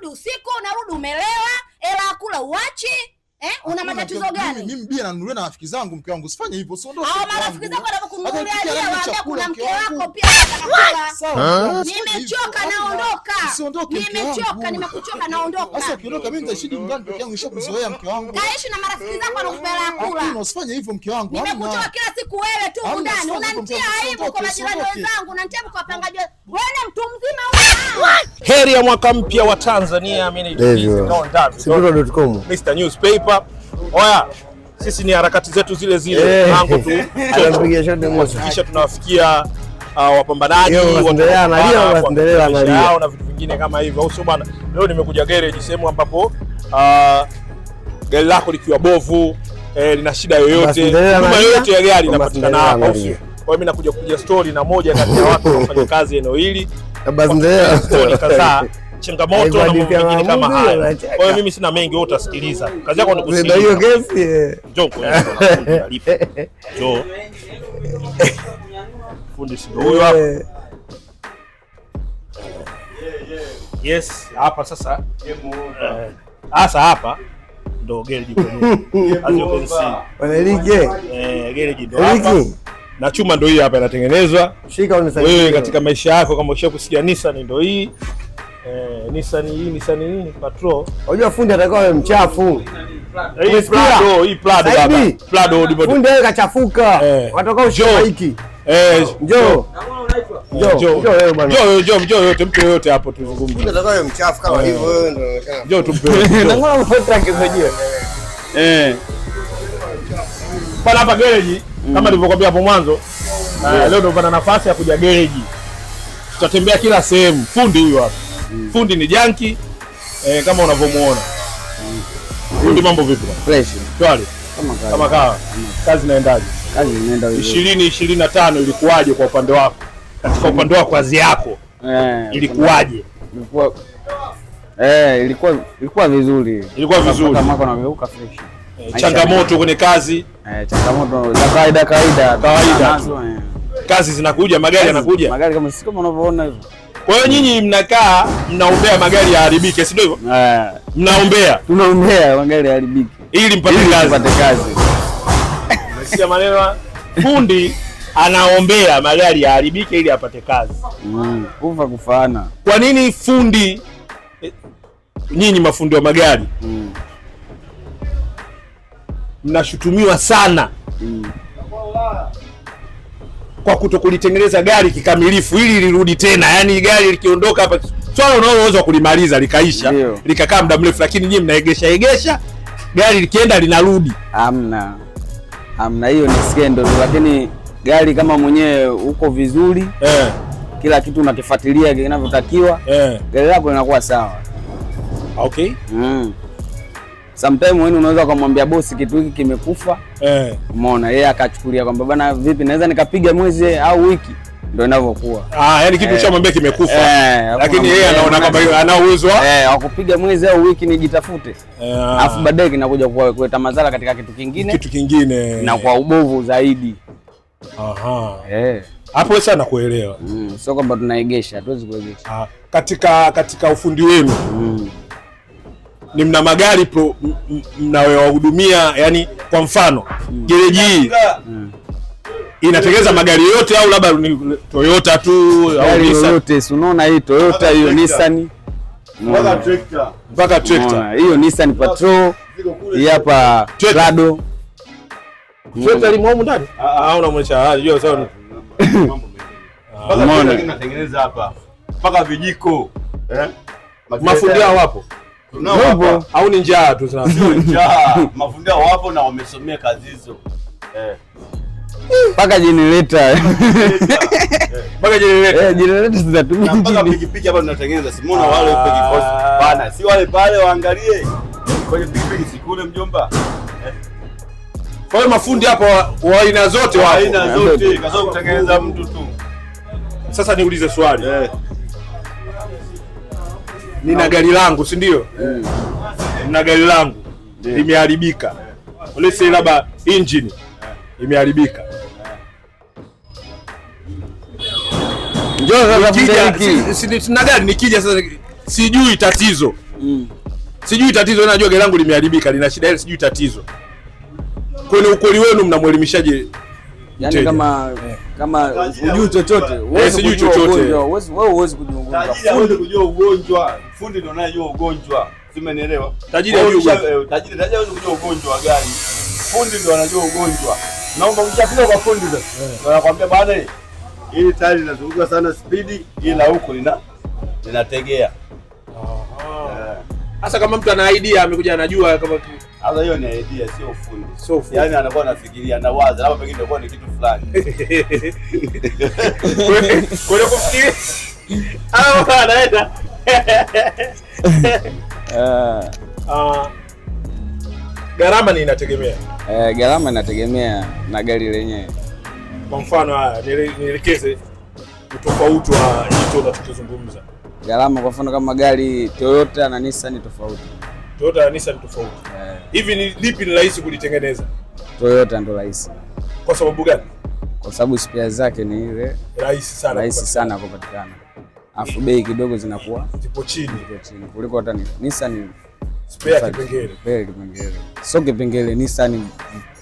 unarudi usiku, unarudi umelewa, hela kula uachi. Una matatizo gani? Mimi bia nanunulia na rafiki zangu, mke wangu usifanye hivyo, sio ndio? Marafiki zako wanakununulia waambia kuna mke wako pia atakula. Nimechoka naondoka. Nimechoka, nimekuchoka naondoka. Sasa ukiondoka mimi nitaishi nyumbani peke yangu, nishakuzoea mke wangu. Kaishi na marafiki zako wanakupeleka kula. Hapana, usifanye hivyo mke wangu. Nimekuchoka kila siku wewe tu ndani. Unanitia aibu kwa majirani wenzangu, unanitia kwa wapangaji. Wewe ni mtu mzima wewe. Heri ya mwaka mpya wa Tanzania. Mimi Siburo.com. Mr. Newspaper. Oya, sisi ni harakati zetu zile zile. Mango tu. Kisha tunawafikia wapambanaji, waendelea na vitu vingine kama hivyo. Au sio bwana? Leo nimekuja garage, sehemu ambapo gari lako likiwa bovu, lina shida yoyote, kama yoyote ya gari inapatikana hapa. Kwa hiyo mimi nakuja kupiga story na moja kati ya watu wanaofanya kazi eneo hili. Story kadhaa, changamoto na mambo mengine kama haya. Kwa hiyo mimi sina mengi, wewe utasikiliza. Kazi yako ni kusikiliza. Ndio hiyo kesi. Njoo njoo. Fundi sio huyo hapa. Yes, hapa sasa. Hapa ndo garage kwenyewe. As you can see. Wanalike. Garage ndo hapa. Na chuma ndo hii hapa inatengenezwa. Shika unisaidie. Wewe katika maisha yako kama ushakusikia Nissan ndo hii. Nissan Patrol. Unajua fundi atakao awe mchafu. Hii Prado baba. Prado ndipo. Fundi yeye kachafuka. Watakao ushika hiki. Njoo. Njoo wewe bwana. Njoo yote mpe yote hapo tuzungumze. Fundi atakao awe mchafu kama hivyo wewe ndio unaonekana. Njoo tumpe. Na ngona mfuata kizojeo. Bana hapa garage kama nilivyokuambia hapo mwanzo. Leo ndo pana nafasi ya kuja garage. Tutatembea kila sehemu. Fundi huyu hapa. Fundi ni janki kama unavyomuona. Fundi mambo vipi bwana? Fresh. Twali. Kama kawa. Kazi inaendaje? Kazi inaenda vizuri. 2025 ilikuwaje kwa upande wako? Katika upande wako kazi yako. Ilikuwaje? Ilikuwa vizuri. Ilikuwa vizuri. Kama mwaka unageuka fresh. Changamoto kwenye kazi? Changamoto za kawaida. Kazi zinakuja, magari yanakuja. Magari kama sisi kama unavyoona hivyo. Kwa hiyo nyinyi mnakaa mnaombea magari yaharibike, si ndio hivyo? Mnaombea. Tunaombea magari yaharibike ili mpate kazi. Nasikia maneno fundi anaombea magari yaharibike ili apate kazi. Kufa kufaana. Kwa nini fundi nyinyi mafundi wa magari mnashutumiwa sana kwa kutokulitengeneza gari kikamilifu ili lirudi tena? Yaani gari likiondoka hapa swala unaloweza kulimaliza likaisha, likakaa muda mrefu, lakini nyinyi mnaegesha gari likienda linarudi. Hamna, hiyo ni skendo tu, lakini gari kama mwenyewe uko vizuri, kila kitu unakifuatilia kinavyotakiwa, gari lako linakuwa sawa. Okay. Sometimes wewe unaweza kumwambia bosi kitu hiki kimekufa. Umeona yeye akachukulia kwamba bwana vipi naweza nikapiga mwezi au wiki, ndio inavyokuwa. Yaani kitu ushamwambia kimekufa. Lakini yeye anaona kwamba ana uwezo wa kupiga mwezi au wiki nijitafute. Alafu baadaye kinakuja kuleta madhara katika kitu kingine na kwa ubovu zaidi. Hapo wewe sana kuelewa. Sio kwamba tunaegesha, hatuwezi kuegesha. Katika ufundi wenu. Ni mna magari mnawahudumia, yani kwa mfano gereji hii inatengeneza magari yote au labda ni Toyota tu au Nissan? Yote, unaona hii Toyota, hiyo Nissan mpaka tractor. Hiyo Nissan Patrol, hii hapa Prado. Tractor limo huko ndani? Unaonyesha hiyo sawa. Mpaka tunatengeneza hapa. Mpaka vijiko. Mafundi hao wapo? Tunao au ni njaa tu tunasema? Njaa. Mafundi wapo na wamesomea kazi hizo. Paka generator. Paka generator. Generator zinatumia. Mpaka pikipiki hapa tunatengeneza. Simona wale pikipiki bana, si wale pale waangalie. Kwenye pikipiki sikule mjomba. Kwa hiyo mafundi hapo wa aina zote wapo. Aina zote, kaza kutengeneza mtu tu. Sasa niulize swali. Nina gari langu, si ndio? Nina gari langu limeharibika. Let's say labda engine imeharibika. Njoo sasa fundi hiki. Sina gari nikija sasa sijui tatizo. Sijui tatizo, najua gari langu limeharibika, lina shida ile, sijui tatizo. Kwani ukweli wenu mnamuelimishaje? Yaani kama unajui chochote, wewe sijui chochote. Wewe huwezi kujua ugonjwa. Fundi kujua ugonjwa. Fundi ndio anayejua ugonjwa. Simenielewa? Tajiri hajui. Tajiri hawezi kujua ugonjwa wa gari. Fundi ndio anajua ugonjwa. Naomba mshapita kwa fundi sasa. Wanakuambia bwana, hili tayari linazunguka sana speed, ila huko linategea. Sasa kama mtu ana idea amekuja anajua kama hata hiyo ni idea, sio fundi. Sio fundi. Yaani anakuwa anafikiria, anawaza labda pengine itakuwa ni kitu fulani. Kwa hiyo kufikiri anaenda. Gharama ni inategemea. Gharama inategemea na gari lenyewe. Kwa mfano haya nielekeze utofauti wa hicho unachozungumza. Gharama kwa mfano kama gari Toyota na Nissan tofauti. Toyota na Nissan tofauti. Hivi ni lipi ni rahisi kulitengeneza? Toyota ndo rahisi. Kwa sababu gani? Kwa sababu spare zake ni ile rahisi sana kupatikana. Afu bei kidogo zinakuwa zipo chini kuliko hata Nissan spare kipengele. Sio kipengele, Nissan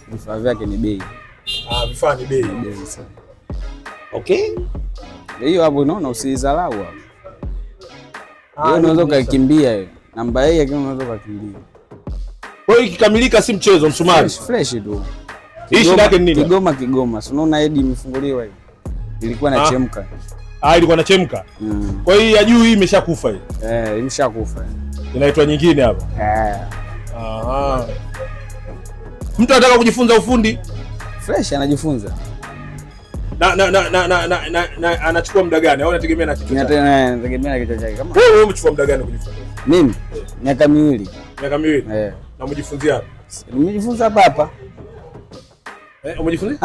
vifaa vyake ni bei. Vifaa ni bei sana. Okay. Hiyo hapo unaona, usidharau hapo. Hiyo unaweza kukimbia hiyo. Namba hii lakini unaweza kukimbia. Kwa hiyo ikikamilika si mchezo, msumari. Fresh tu. Hii shida yake ni nini? Kigoma. Si unaona hedi imefunguliwa hiyo. Ilikuwa inachemka. Ilikuwa inachemka. Kwa hiyo ya juu hii imeshakufa hii. Imeshakufa. Inaitwa nyingine hapa. Mtu anataka kujifunza ufundi fresh anajifunza. Na anachukua muda gani? Au unategemea na kitu chake? Nategemea na kitu chake. Kama wewe umechukua muda gani kujifunza? Mimi miaka 2. Miaka 2? Na umejifunzia wapi? Nimejifunza hapa. Umejifunza?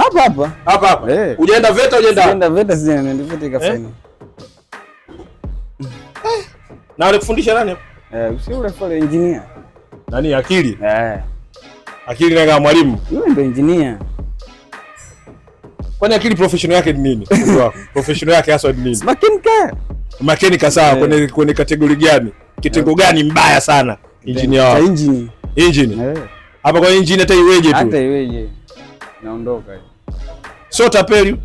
Hapa. Hujaenda VETA, Sijaenda VETA, sijaenda VETA ikafanya. Na alikufundisha nani? Si yule pale engineer. Nani Akili? Akili na kama mwalimu. Yule ndio engineer. Kwani Akili professional yake ni nini? Professional yake hasa ni nini? Mechanic sawa, kwenye kategori gani? Kitengo gani mbaya sana? Engineer wao. Engine. Hapa kwa engine hata iweje tu. Hata iweje. Naondoka. Sio tapeli.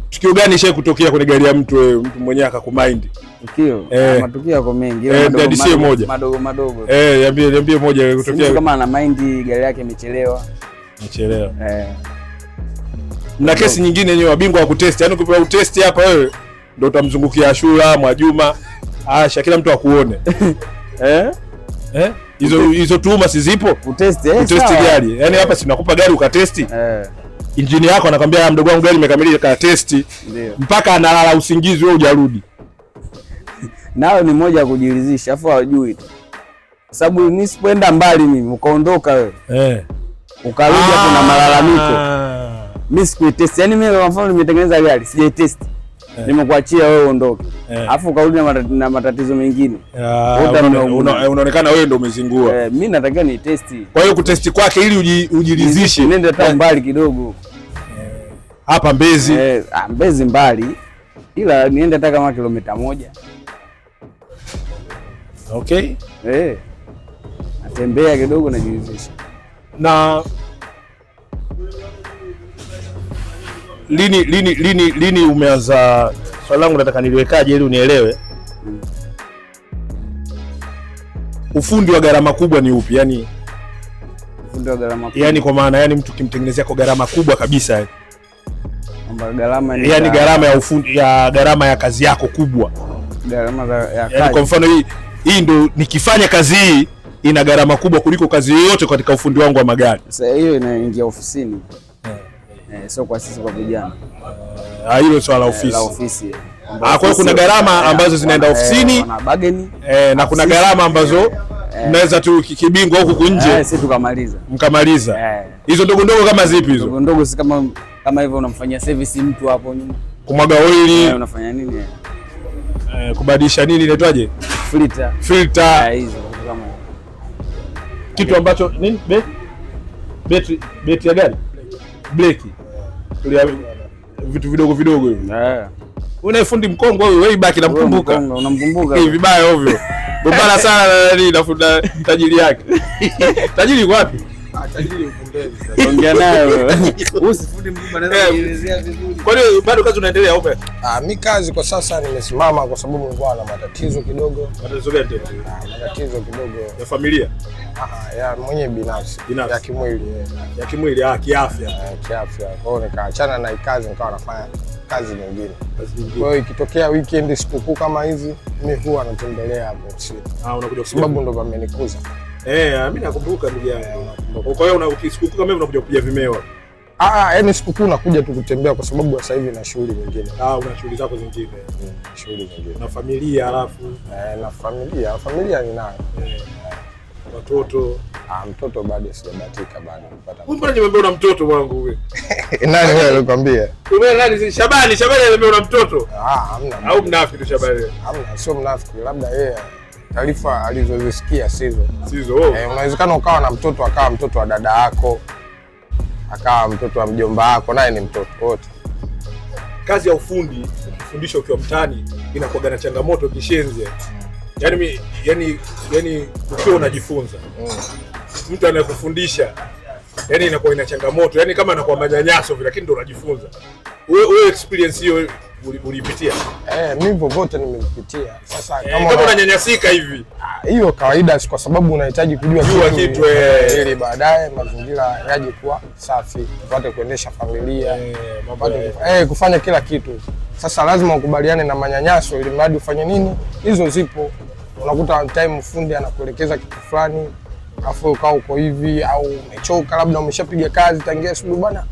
Tukio gani ishaye kutokea kwenye gari ya mtu wewe, mtu mwenyewe akakumind? Tukio. Matukio yako mengi. Madogo. Niambie moja kutokea. Kama ana mind gari yake imechelewa. Na kesi nyingine yenyewe wabingwa wa kutest, yaani ukipewa utesti hapa wewe ndio utamzungukia Ashura, Mwajuma, Asha, kila mtu akuone. Hizo tuhuma si zipo? Utesti gari. Yaani hapa si nakupa gari ukatesti. Injini yako anakuambia mdogo wangu gari imekamilika ka testi. Mpaka analala usingizi wewe hujarudi. Nao ni moja ya kujiridhisha, afu hawajui tu. Sababu nisipoenda mbali mimi ukaondoka wewe. Ukarudi hapo na malalamiko. Mimi sikuitest. Yaani mimi kwa mfano nimetengeneza gari, sijaitest. Nimekuachia wewe uondoke. Alafu ukarudi na matatizo mengine. Unaonekana wewe ndio umezingua. Mimi natakiwa ni test. Kwa hiyo kutesti kwake ili ujiridhishe. Nende hata mbali kidogo. Hapa Mbezi. Mbezi mbali. Ila niende hata kama kilomita 1. Okay. Natembea kidogo najiridhisha. Na lini umeanza? Swali langu nataka niliwekaje ili unielewe. Ufundi wa gharama kubwa ni upi? Yaani ufundi wa gharama kubwa. Yaani kwa maana yani mtu kimtengenezea kwa gharama kubwa kabisa. Kwamba gharama ni yaani gharama ya ufundi ya gharama ya kazi yako kubwa. Gharama ya kazi. Yaani kwa mfano hii ndio nikifanya kazi hii ina gharama kubwa kuliko kazi yoyote katika ufundi wangu wa magari. Sasa hiyo inaingia ofisini. Sio kwa sisi kwa vijana. Hilo swala la ofisi. La ofisi. Kwa hiyo kuna gharama ambazo zinaenda ofisini na kuna gharama ambazo mnaweza tu kibingwa huku nje. Sisi tukamaliza. Mkamaliza. Hizo ndogo ndogo kama zipi hizo? Ndogo ndogo si kama hivyo unamfanyia service mtu hapo nyuma. Kumwaga oili. Unafanya nini? Kubadilisha nini inaitwaje? Filter. Hizo kama kitu ambacho nini? Beti ya gari. Breki. Vitu vidogo vidogo hivi. Una fundi mkongwe wewe, way back namkumbuka. Unamkumbuka? Vibaya ovyo. Gombana sana na nani nafuta tajiri yake. Tajiri yuko wapi? Tajiri yuko mbele. Ongea naye wewe. Usifundi mkubwa naweza kuelezea vizuri. Kwa hiyo bado kazi unaendelea au? Mimi kazi kwa sasa nimesimama kwa sababu nilikuwa na matatizo kidogo. Matatizo gani tena? Matatizo kidogo ya familia. Ya mwenye binafsi. Ya kimwili. Ya kimwili, kiafya. Kiafya. Kwa hiyo nikaachana na kazi nikawa nafanya kazi nyingine. Kwa hiyo ikitokea weekend sikukuu kama hizi, mimi huwa natembelea hapo ofisini. Unakuja kwa sababu ndo wamenikuza. Mimi nakumbuka ndugu yangu. Kwa hiyo sikukuu kama hivi unakuja kupiga vimeo. Yaani sikukuu nakuja tu kutembea kwa sababu sasa hivi na shughuli nyingine. Una shughuli zako zingine. Shughuli nyingine. Na familia alafu. Na familia ninayo. Watoto. Mtoto bado sijabahatika bado kupata. Mbona nimeambia una mtoto wangu wewe? Nani wewe alikwambia? Wewe nani? Shabani aliambia una mtoto. Hamna. Au mnafiki tu Shabani? Hamna, sio mnafiki, labda yeye taarifa alizozisikia sizo. Sizo. Unawezekana ukawa na mtoto akawa mtoto wa dada yako, akawa mtoto wa mjomba wako, naye ni mtoto wote. Kazi ya ufundi, ukifundisha ukiwa mtaani inakuwa na changamoto kishenzi. Yaani ukiwa unajifunza. Mtu anayekufundisha inakuwa ina changamoto, kama anakuwa manyanyaso vile, lakini ndo unajifunza. Wewe experience hiyo ulipitia? Mimi popote nimepitia. Sasa kama unanyanyasika hivi, hiyo kawaida, kwa sababu unahitaji kujua kitu ili baadaye mazingira yaje kuwa safi, upate kuendesha familia, kufanya kila kitu. Sasa lazima ukubaliane na manyanyaso ili mradi ufanye nini? Hizo zipo. Unakuta time fundi anakuelekeza kitu fulani, afu ukao uko hivi au umechoka, labda umeshapiga kazi tangia asubuhi bwana,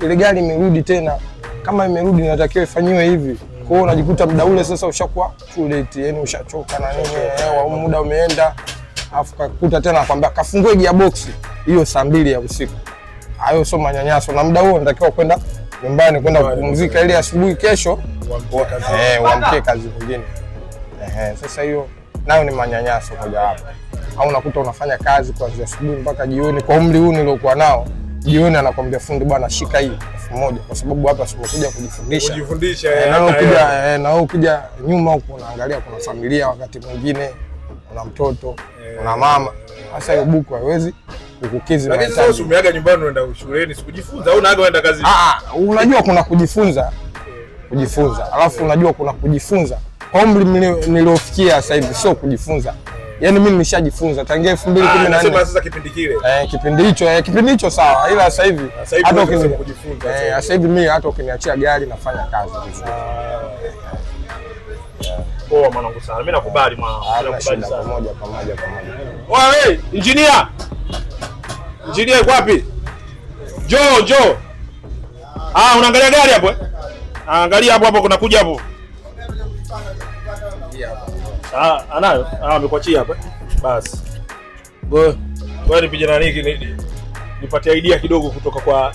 ile gari imerudi tena. Kama imerudi inatakiwa ifanyiwe hivi. Kwa hiyo unajikuta muda ule sasa ushakuwa too late, yani ushachoka na nini, muda umeenda. Afu kakuta tena kwamba kafungue gearbox hiyo saa 2 ya usiku. Hayo sio manyanyaso, na muda huo unatakiwa kwenda nyumbani kwenda kupumzika ili asubuhi kesho uamke kazi nyingine. Sasa hiyo nayo ni manyanyaso moja hapo. Au unakuta unafanya kazi kuanzia asubuhi mpaka jioni. Kwa umri huu niliokuwa nao, jioni anakwambia fundi bwana shika hii 1000 kwa sababu hapa tumekuja kujifundisha. Na ukija nyuma huko unaangalia kuna familia, wakati mwingine una mtoto, una mama. Sasa hiyo buku haiwezi kukukizi. Lakini sasa umeaga nyumbani unaenda shuleni, sikujifunza au unaaga unaenda kazi? Unajua kuna kujifunza. Alafu unajua kuna kujifunza. Kwa umri niliofikia sasa hivi sio kujifunza. Yaani mimi nimeshajifunza tangia 2014. Nasema sasa kipindi kile. Kipindi hicho sawa. Ila sasa hivi hata kujifunza. Sasa hivi mimi hata ukiniachia gari nafanya kazi vizuri. Poa mwanangu sana. Mimi nakubali mwanangu. Nakubali sana. Pamoja. Wewe, engineer. Engineer yuko wapi? Njoo. Unaangalia gari hapo? Angalia hapo kuna kuja hapo. Anayo? Amekuachia hapa. Basi. Ngoja nipige na nipatie idea kidogo kutoka kwa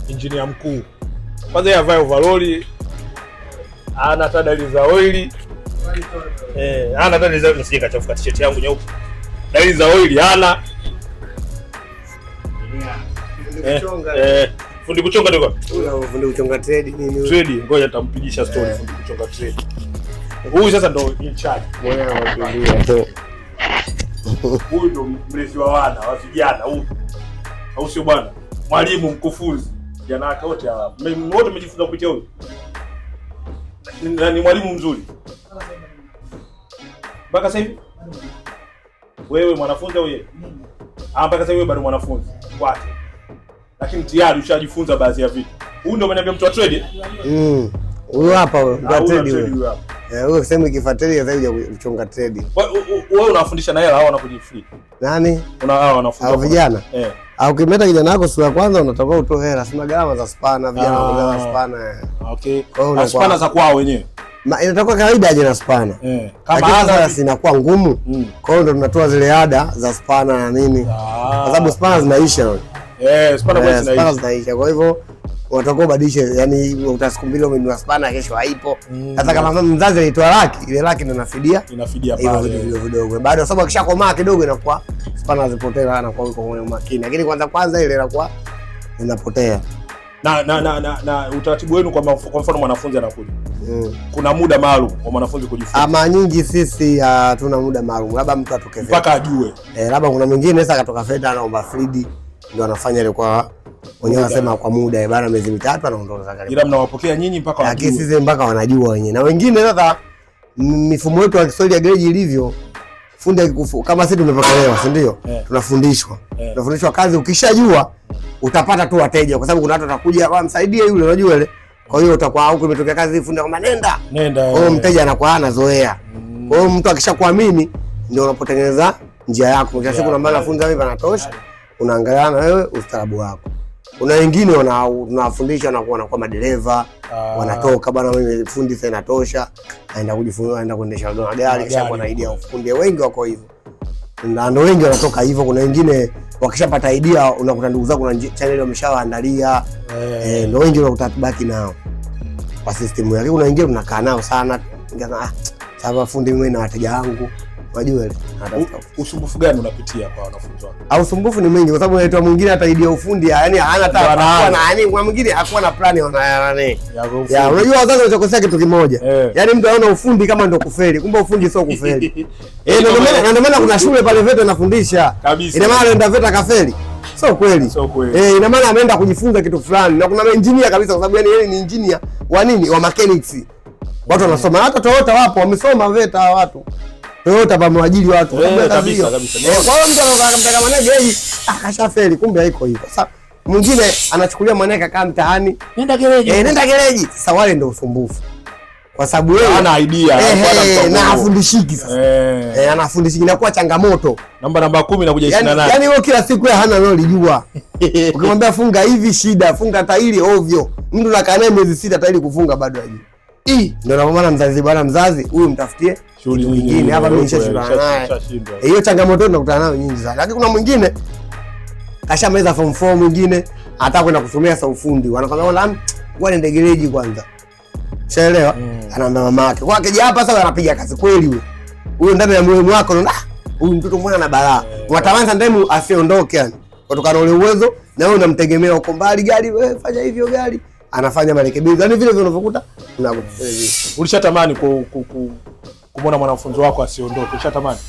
engineer mkuu. Kwanza yeye avae overall. Ana dalili za oili. Ana dalili za nisije kachafuka t-shirt yangu nyeupe. Dalili za oili hana. Fundi kuchonga ndio. Fundi kuchonga trade nini? Trade, ngoja nitampigisha story fundi kuchonga trade. Huyu sasa ndo in charge. Huyu ndo mlezi wa wana, wa vijana huyu. Au sio bwana? Mwalimu, mkufunzi. Vijana wake wote hawa. Wote mmejifunza kupitia huyu. Ni mwalimu mzuri. Mpaka sasa hivi? Wewe mwanafunzi au yeye? Mpaka sasa hivi bado mwanafunzi. Kwake. Lakini tayari ushajifunza baadhi ya vitu. Huyu ndo ameniambia mtu wa trade? Huyu hapa ndo trade huyu. Wewe sema ikifuatilia zaidi ya kuchonga trade. Wewe unafundisha na hela au unakujifree? Nani? Wanafunza vijana. Au ukimeta kijana wako siku ya kwanza unatakiwa utoe hela, sina gharama za spana, vijana wanaanza spana. Okay. Spana za kwao wenyewe. Inatakuwa kawaida aje na spana. Kama hata zinakuwa ngumu. Kwa hiyo ndo tunatoa zile ada za spana na nini. Kwa sababu spana zinaisha. Spana zinaisha. Kwa hivyo watakuwa badilisha, yani utasiku 2 umenunua spana kesho haipo. Sasa kama mzazi alitoa laki, ile laki ndo inafidia pale vidogo. Baada ya sababu akishakomaa kidogo inakuwa spana zipotea na kwa umakini. Lakini kwanza ile inakuwa inapotea. Na utaratibu wenu kwa mfano mwanafunzi anakuja. kuna muda maalum kwa mwanafunzi kujifunza? Mara nyingi sisi hatuna muda maalum, labda mtu atoke mpaka ajue. Labda kuna mwingine sasa katoka fedha anaomba free ndio anafanya ile kwa wenyewe wanasema kwa muda bana miezi 3 anaondoka karibu. Ila mnawapokea nyinyi mpaka wajue. Lakini sisi mpaka wanajua wenyewe. Na wengine sasa mifumo yetu ya Kiswahili ya gereji ilivyo, fundi kama sisi tumepokelewa, si ndio? Tunafundishwa. Tunafundishwa kazi, ukishajua utapata tu wateja, kwa sababu kuna watu watakuja wamsaidie yule, unajua ile. Kwa hiyo utakuwa huko imetokea kazi fundi kama nenda. Kwa hiyo mteja anakuwa anazoea. Kwa hiyo mtu akishakuamini ndio unapotengeneza njia yako. Kwa siku namba na fundi hivi anatosha, unaangalia na wewe ustaarabu wako. Kuna wengine tunawafundisha wanakuwa madereva, wanatoka bwana mimi fundi sasa inatosha, aenda kujifunza, aenda kuendesha gari kisha kwa idea ufundi. Wengi wako hivyo. Na ndio wengi wanatoka hivyo. Kuna wengine wakishapata idea unakuta ndugu zako kuna channel wameshawaandalia. Ndio wengi unakutabaki nao kwa system yake. Kuna wengine tunakaa nao sana, ngana sababu fundi mimi na wateja wangu unajua ile. Usumbufu gani unapitia kwa wanafunzi wako? Au usumbufu ni mwingi kwa sababu unaitwa mwingine hata idea ufundi yani hana hata kwa mwingine hakuwa na plan ya unajua wazazi wanachokosea kitu kimoja. Yaani mtu anaona ufundi kama ndio kufeli, kumbe ufundi sio kufeli. Ndio maana kuna shule pale VETA inafundisha. Ina maana anaenda VETA kafeli. Sio kweli. Ina maana ameenda kujifunza kitu fulani. Na kuna engineer kabisa kwa sababu yeye ni engineer wa nini? Wa mechanics. Watu wanasoma hata Toyota wapo wamesoma VETA watu. Toyota pameajiri watu. Kabisa. Kwa hiyo mtu anakamtaka mwanake yeye akashafeli, kumbe haiko hivyo. Sasa mwingine anachukulia mwanake kama mtaani, nenda gereji. Nenda gereji. Sasa wale ndio usumbufu. Kwa sababu yeye ana idea, na afundishiki sasa. Anafundishiki inakuwa changamoto. Namba 10 inakuja 28. Yaani wewe kila siku yeye hana leo lijua. Ukimwambia funga hivi shida, funga tairi ovyo. Mtu anakaa naye miezi 6 tairi kufunga bado hajui. Ndio maana mzazi bwana mzazi huyu mtafutie shughuli nyingine. Hapa mimi nishashindana naye. Hiyo changamoto tunakutana nayo nyingi sana. Lakini kuna mwingine kashamaliza form 4, mwingine anataka kwenda kusomea sa ufundi. Wanakwambia wala nende gereji kwanza. Shaelewa? Anaambia mama yake. Kwa akija hapa sasa anapiga kazi kweli huyo. Huyo ndani ya moyo wako unaona huyu mtoto mbona ana balaa. Unatamani sana ndemu asiondoke yani. Kutokana na ule uwezo na wewe unamtegemea uko mbali gari wewe fanya hivyo gari. Anafanya marekebisho. Yaani vile unavyokuta ulishatamani kumwona mwanafunzi wako asiondoke? Ulishatamani?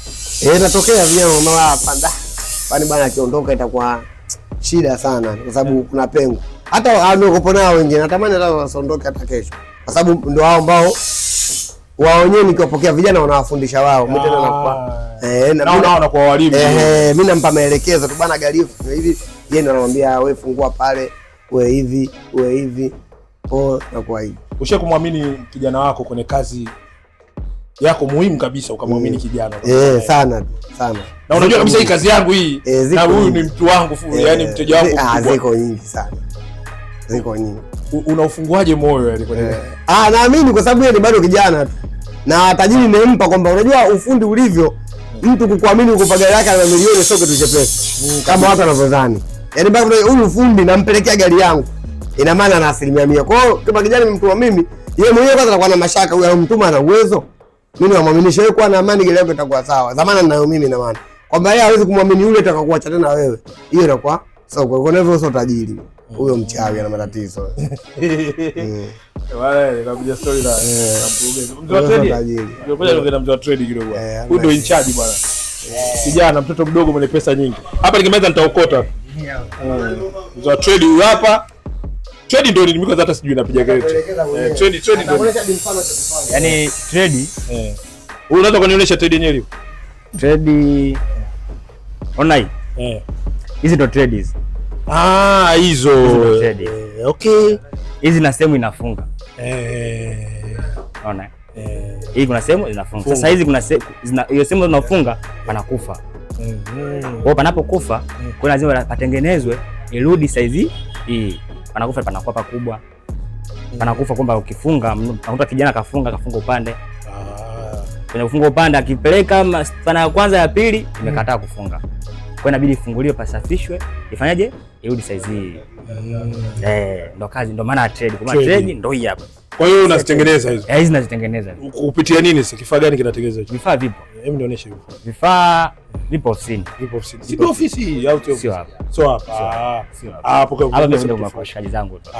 Inatokea vijana mama panda. Kwani bwana akiondoka itakuwa shida sana kwa sababu kuna pengo. Hata wanaokopo nao wengine natamani hata wasiondoke hata kesho. Kwa sababu ndio hao ambao wao wenyewe nikiwapokea vijana wanawafundisha wao. Mimi tena nakuwa na kwa walimu. Mimi nampa maelekezo tu bwana gari hivi. Yeye ndo anamwambia wewe fungua pale, wewe hivi. Na kwa hiyo ushakumwamini kijana wako kwenye kazi yako muhimu kabisa, ukamwamini kijana sana. Na unajua kabisa hii kazi yangu hii na huyu ni mtu wangu yani mteja wangu mkubwa. Ziko nyingi sana. Unaufunguaje moyo yani kwa nini? Naamini kwa sababu yeye ni bado kijana tu. Na tajiri nimempa kwamba unajua ufundi ulivyo, mtu kukuamini uko gari yake na milioni sio kitu chepesi. Kama watu wanavyodhani. Yaani bado huyu fundi nampelekea gari yangu. Ina maana na 100%. Kwa hiyo kama kijana nimemtuma mimi, yeye mwenyewe kwanza anakuwa na mashaka, huyu mtuma ana uwezo. Mimi namwaminisha yeye kwa na amani, gari yako itakuwa sawa. Zamani ninayo mimi na maana. Kwamba yeye hawezi kumwamini yule atakakuacha tena wewe. Hiyo inakuwa sawa. Kwa hivyo sio tajiri. Huyo mchawi ana matatizo. Wale nakuja story na mkurugenzi. Mzee wa trade. Ndio pale ndio mzee wa trade kidogo. Huyu ndio in charge bwana. Kijana mtoto mdogo mwenye pesa nyingi. Hapa nikimaliza nitaokota. Mzee wa trade huyu hapa. Trade ndio ni mimi hata sijui napiga gari. Trade ndio. Yaani trade unaweza kunionyesha trade yenyewe hiyo? Trade online. Hizi ndo trade hizi. Hizo. Okay. Hizi na sehemu inafunga. Unaona? Hii kuna sehemu inafunga. Sasa hizi kuna hiyo sehemu zinafunga panakufa. Kwa panapokufa kuna lazima patengenezwe irudi size hii. Panakufa panakuwa pakubwa. Panakufa kwamba ukifunga unakuta kijana kafunga upande. Kwenye kufunga upande akipeleka pana ya kwanza ya pili imekataa kufunga. Kwa inabidi ifunguliwe pasafishwe, ifanyaje? Irudi size hii. Ndo kazi, ndo maana trade. Kwa trade ndo hii hapa. Kwa hiyo unazitengeneza hizo? Hizi nazitengeneza. Kupitia nini sasa? Kifaa gani kinatengeneza hizo? Vifaa vipo. Hebu nionyeshe hivyo. Vifaa vipo ofisini. Sio ofisi au sio hapa. Sio hapa. Hapo kwa washikaji zangu tu.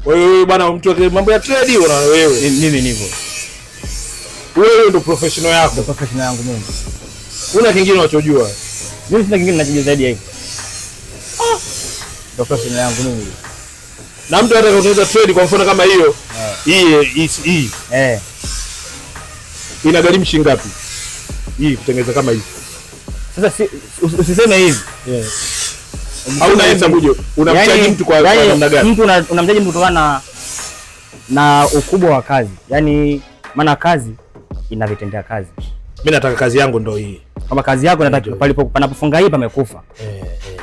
Wewe bwana mtu wa mambo ya trade hiyo na wewe. Mimi nivyo. Wewe ndio professional yako. Ndio professional yangu mimi. Una kingine unachojua? Mimi sina kingine ninachojua zaidi ya hivyo. Ndio professional yangu mimi. Na mtu hata kutengeneza trade kwa mfano kama hiyo. Hii. Inagharimu shilingi ngapi? Hii kutengeneza kama hivi. Sasa usiseme hivi. Au unahesabu unamchaji mtu kwa namna gani? Mtu unamchaji mtu kutokana na ukubwa wa kazi. Yaani maana kazi inavitendea kazi. Mimi nataka kazi yangu ndio hii. Kama kazi yako nataka panapofunga hii pamekufa.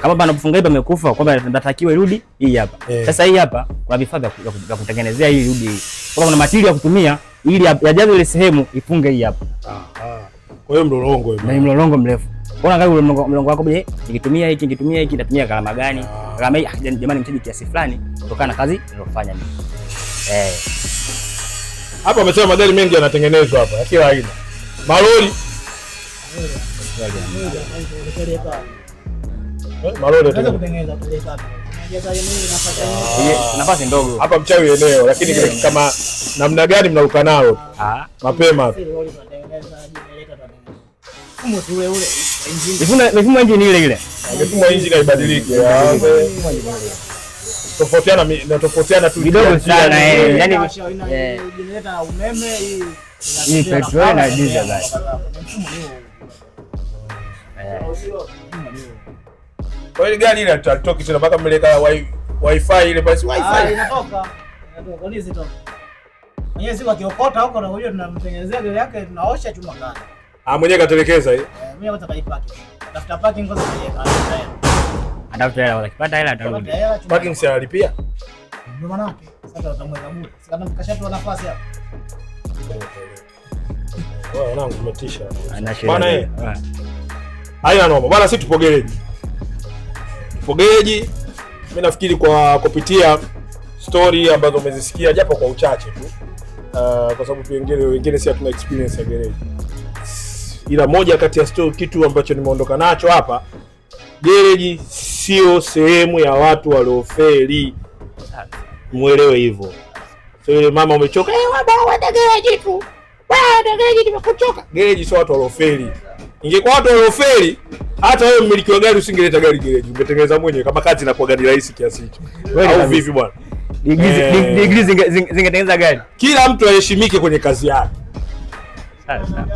Kama panapofunga hii pamekufa kwamba natakiwa irudi hii hapa. Sasa hii hapa kuna vifaa vya kutengenezea hii irudi hii. Kuna material ya kutumia ili yajaze ile sehemu ifunge hii hapa. Kwa hiyo mlolongo hiyo. Na mlolongo mrefu. Unaona kama mlolongo wako je, nikitumia hiki nitatumia gharama gani? Gharama hii jamani mtaji kiasi fulani kutokana na kazi ninayofanya mimi. Hapa amesema magari mengi yanatengenezwa hapa, ya kila aina. Malori. Malori kutengeneza peleka hapo. Nafasi ndogo. Hapa mchawi eneo, lakini kama namna gani mnaruka nalo? Mapema. Mifumo engine ile. Mifumo engine haibadiliki. Tofautiana tu kidogo sana yani generator na umeme hii petrol na diesel basi. Kwa hiyo gari ile tutatoki tena mpaka mmeleka wifi ile basi wifi inatoka polisi toka. Mwenyewe si wakiokota huko na huyo tunamtengenezea gari yake tunaosha chuma kani. Mwenyewe katelekeza hii. Mimi nataka ipaki. Tafuta parking kwanza kwenye atafuta hela wakipata hela atarudi. Parking si analipia? Ndio maana yake. Sasa utamweka bure. Sasa mkashatoa nafasi hapo. Wewe wanangu umetisha. Bwana haina noma. Bwana sisi tupo gereji. Mimi nafikiri kwa kupitia story ambazo umezisikia japo kwa uchache tu. Kwa sababu wengine si hatuna experience ya gereji. Ila moja kati ya story kitu ambacho nimeondoka nacho hapa, gereji sio sehemu ya watu waliofeli. Muelewe hivyo. Sio ile mama umechoka, waenda gereji tu. Waenda gereji nimekuchoka. Gereji sio watu waliofeli. Ingekuwa watu waliofeli, hata wewe mmiliki wa gari usingeleta gari gereji. Ungetengeneza mwenyewe kama kazi inakuwa gari rahisi kiasi hicho. Au vipi bwana? Degree zingetengeneza gari. Kila mtu aheshimike kwenye kazi yake.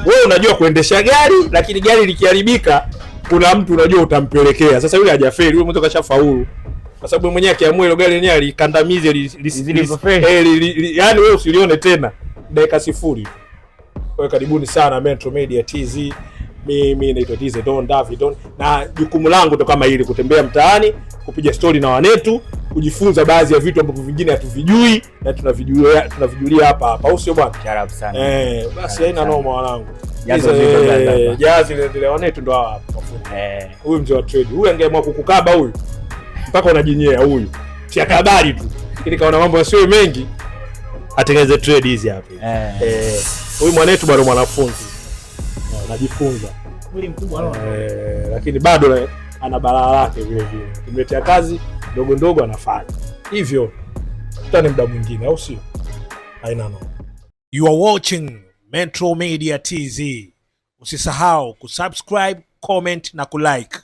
Wewe unajua kuendesha gari, lakini gari likiharibika kuna mtu unajua utampelekea. Sasa yule hajafeli, yule mtu kashafaulu. Kwa sababu mwenyewe akiamua ile gari yenyewe alikandamize yaani wewe usilione tena dakika 0. Kwa hiyo karibuni sana Metro Media TZ. Mimi naitwa TZ Don David na jukumu langu ndo kama hili, kutembea mtaani, kupiga story na wanetu, kujifunza baadhi ya vitu ambavyo vingine hatuvijui na tunavijulia hapa. Au sio bwana? Sharp sana. Basi haina noma wanangu. Jazi ile wanetu ndo hapa mafundi. Huyu mzee wa trade. Huyu angeamua kukukaba huyu. Mpaka unajinyea huyu. Tia habari tu. Lakini kaona mambo yasiyo mengi atengeneze trade hizi hapa. Huyu mwanetu bado mwanafunzi. Anajifunza. Mwili mkubwa lakini bado ana balaa lake vile vile. Kimletea kazi ndogo ndogo anafanya. Hivyo tutane muda mwingine au sio? Haina noma. You are watching Metro Media TZ. Usisahau kusubscribe, comment na kulike.